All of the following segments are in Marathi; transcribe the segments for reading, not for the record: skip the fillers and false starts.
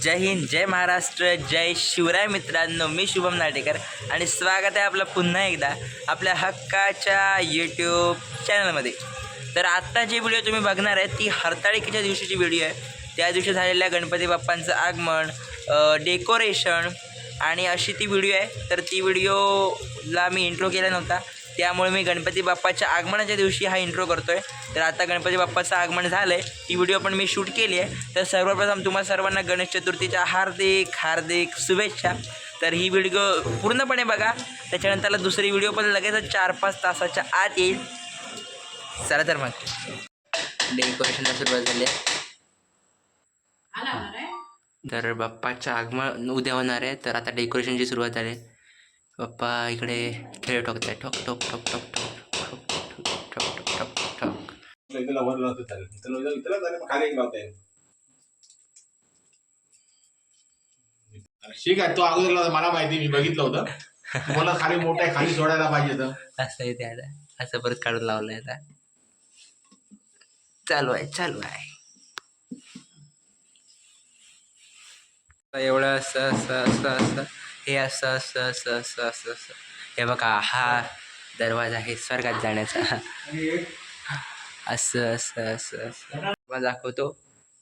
जय हिंद, जय महाराष्ट्र, जय शिवराय मित्रांनो. मी शुभम नाटेकर आणि स्वागत आहे आपलं पुन्हा एकदा आपल्या हक्काच्या यूट्यूब चॅनलमध्ये. तर आत्ता जी व्हिडिओ तुम्ही बघणार आहे ती हरताळीच्या दिवशीची व्हिडिओ आहे. त्या दिवशी झालेल्या गणपती बाप्पांचं आगमन, डेकोरेशन आणि अशी ती व्हिडिओ आहे. तर ती व्हिडिओला मी इंट्रो केला नव्हता, त्यामुळे मी गणपती बाप्पाच्या आगमनाच्या दिवशी हा इंट्रो करतो आहे. तर आता गणपती बाप्पाचं आगमन झालं आहे, ती व्हिडिओ पण मी शूट केली आहे. तर सर्वप्रथम तुम्हा सर्वांना गणेश चतुर्थीच्या हार्दिक हार्दिक शुभेच्छा. तर ही व्हिडिओ पूर्णपणे बघा, त्याच्यानंतरला दुसरी व्हिडिओ पण लगेच 4-5 तासाच्या आत येईल. चला तर मग डेकोरेशनला सुरुवात झाली आहे. तर बाप्पाचं आगमन उद्या होणार आहे, तर आता डेकोरेशनची सुरुवात झाली आहे. बाप्पा इकडे खेळ ठोकताय, ठोक ठोक ठोक ठोक ठोक ठोक ठोक ठोक ठोक ठोक. ठीक आहे, तो अगोदर मला माहिती, मी बघितलं होतं. मला खाली मोठा आहे, खाली सोडायला पाहिजे तर असं आहे. त्याला असं परत काढून लावलंय. आता चालू आहे. एवढं असं हे असं. हे बघा, हा दरवाजा आहे स्वर्गात जाण्याचा. असं मला दाखवतो.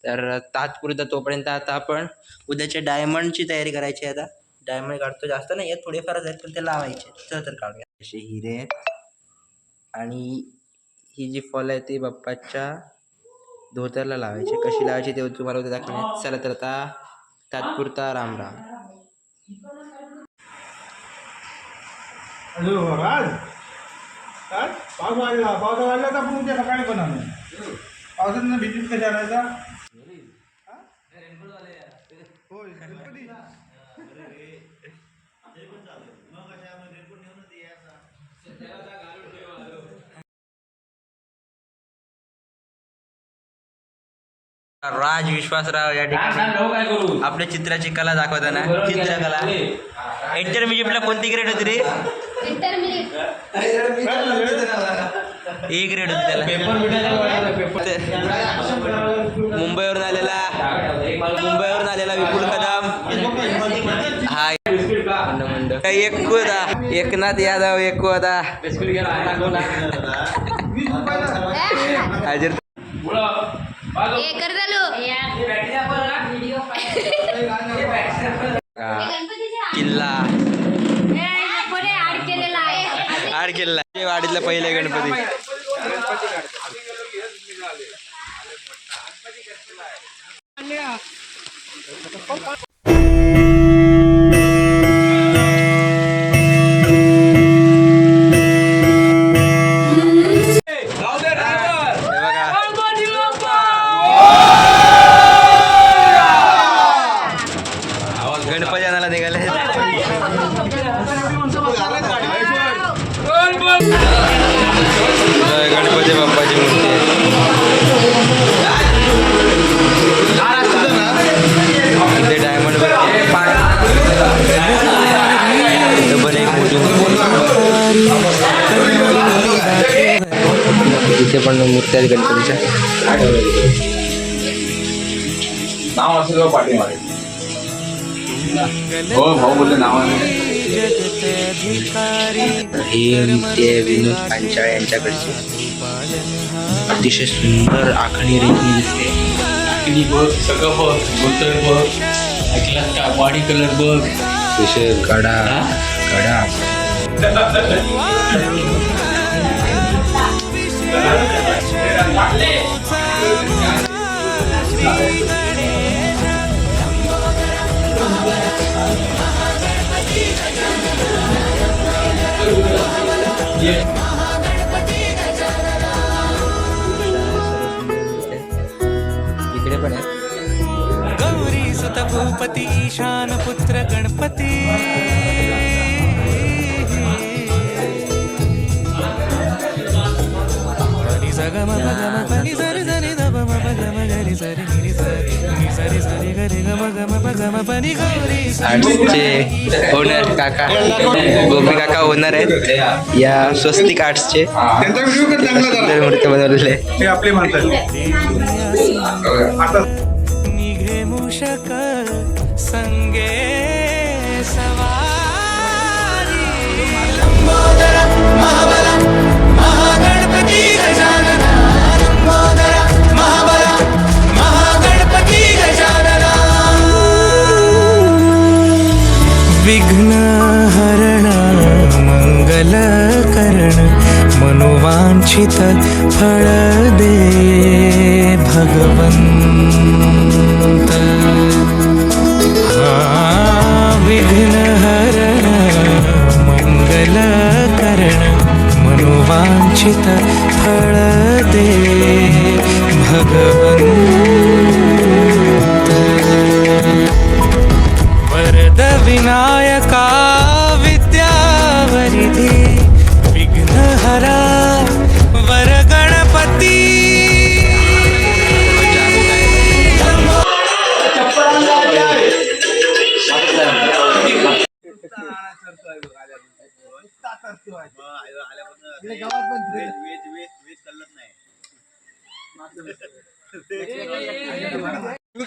तर तात्पुरता तोपर्यंत आता आपण उद्याच्या डायमंडची तयारी करायची आहे. आता डायमंड काढतो, जास्त नाही आहेत, थोडेफारच आहेत, पण ते लावायचे. चल तर काढूया. असे हिरे आहेत आणि ही जी फॉल आहे ती बाप्पाच्या धोतरला लावायची. कशी लावायची ते तुम्हाला उद्या दाखवण्यात. चला तर आता तात्पुरता राम राम. पाऊस वाढला तर आपण उद्या सकाळी पण आणू. पावसानं भीतीच कशा आणायचा. राज विश्वासराव या ठिकाणी आपल्या चित्राची कला दाखवताना. चित्रकला इंटरमिजिएटला कोणती ग्रेड होती रे? ए ग्रेड होती त्याला. मुंबईवरून आलेला विपुल कदम. हा एकनाथ यादव एकवदा हाजीर. किल्ला आड किल्ला वाडीतला पहिले गणपती. गणपती आणायला निघाले. गणपती बाप्पाची मूर्ती आहे. इथे डायमंड इथे पण मूर्ती आहेत गणपतीच्या. नाव असेल पाठीमागे. हो भाऊ बोलले नावाने. ही मूर्ती आहे विनोद पांचाळ यांच्याकडची. अतिशय सुंदर आखणी रेखी दिसते. आखणी बघ, सगळं बघ, गोतर बघ, ऐकलास का? बॉडी कलर बघ, विशेष कडा. इकडे पण आहे. गौरी सुत भूपती ईशान पुत्र गणपती. गम गम पनि सरि सरि दम म गम गरि सरि नि सरि सरि गरि गम गम गम पनि गौरी. आर्ट्सचे ओनर काका, गोपी काका ओनर आहेत या स्वस्तिक आर्ट्सचे. त्यांचा व्हिडिओ पण चांगला झाला. मूर्ती बनवलेले हे आपले म्हणतात. निघे रक्षक संगे सवारी लंबोदर महाबला महागणपती गजानना लंबोदर महाबला महागणपती गजानना विघ्न हरण मंगल करण मनोवांछित फळ दे भगवंत विघ्न हरण मंगल करण मनोवांछित फळ दे भगवंत वरद विनायका विद्यावरिधी विघ्नहरा वर गणपती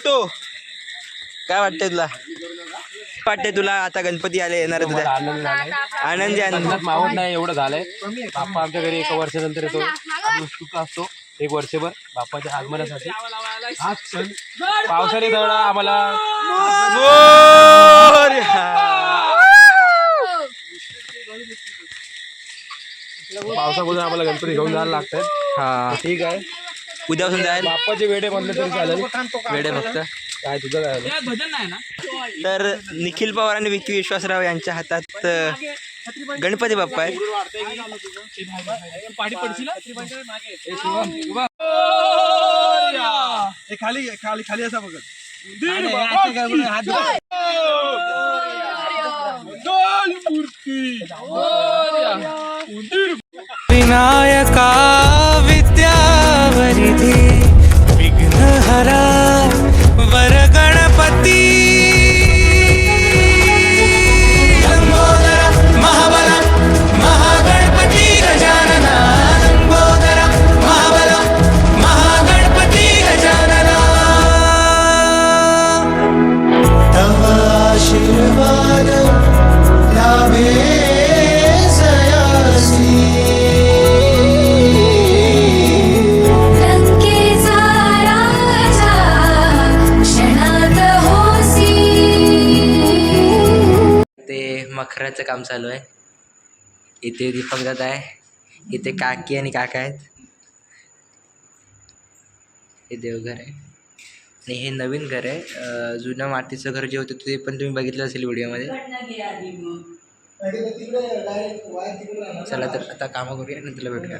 तो काय वाटतंय तुला वाटतंय तुला आता गणपती आले येणार तुझ्या आनंद झालाय आनंदी आनंद मावत नाही एवढं झालंय बाप्पा आमच्या घरी 1 वर्षानंतर येतो आम्ही उत्सुक असतो 1 वर्षभर बाप्पाच्या आगमनासाठी आज सण पावसाने दळा आम्हाला पावसामुळे आम्हाला गणपती घेऊन जायला लागतात हा ठीक आहे उद्यापासून जायला बाप्पाचे वेडे म्हणले तरी चालेल वेडे फक्त काय तुझं काय तर निखिल पवार आणि विकी विश्वासराव यांच्या हातात गणपती बाप्पा आहे. विनायका विद्यावरिधी विघ्नहरा वर गणपती लंबोदर महाबला महागणपती गजानना लंबोदर महाबला महागणपती गजानना तव आशीर्वाद लाभे मखराचं काम चालू आहे. इथे दीपक दादा आहे, इथे काकी आणि काका आहेत, हे देवघर आहे आणि हे नवीन घर आहे. जुनं मातीचं घर जे होतं ते पण तुम्ही बघितलं असेल व्हिडिओमध्ये. चला तर आता कामं करूया आणि तुला भेटूया.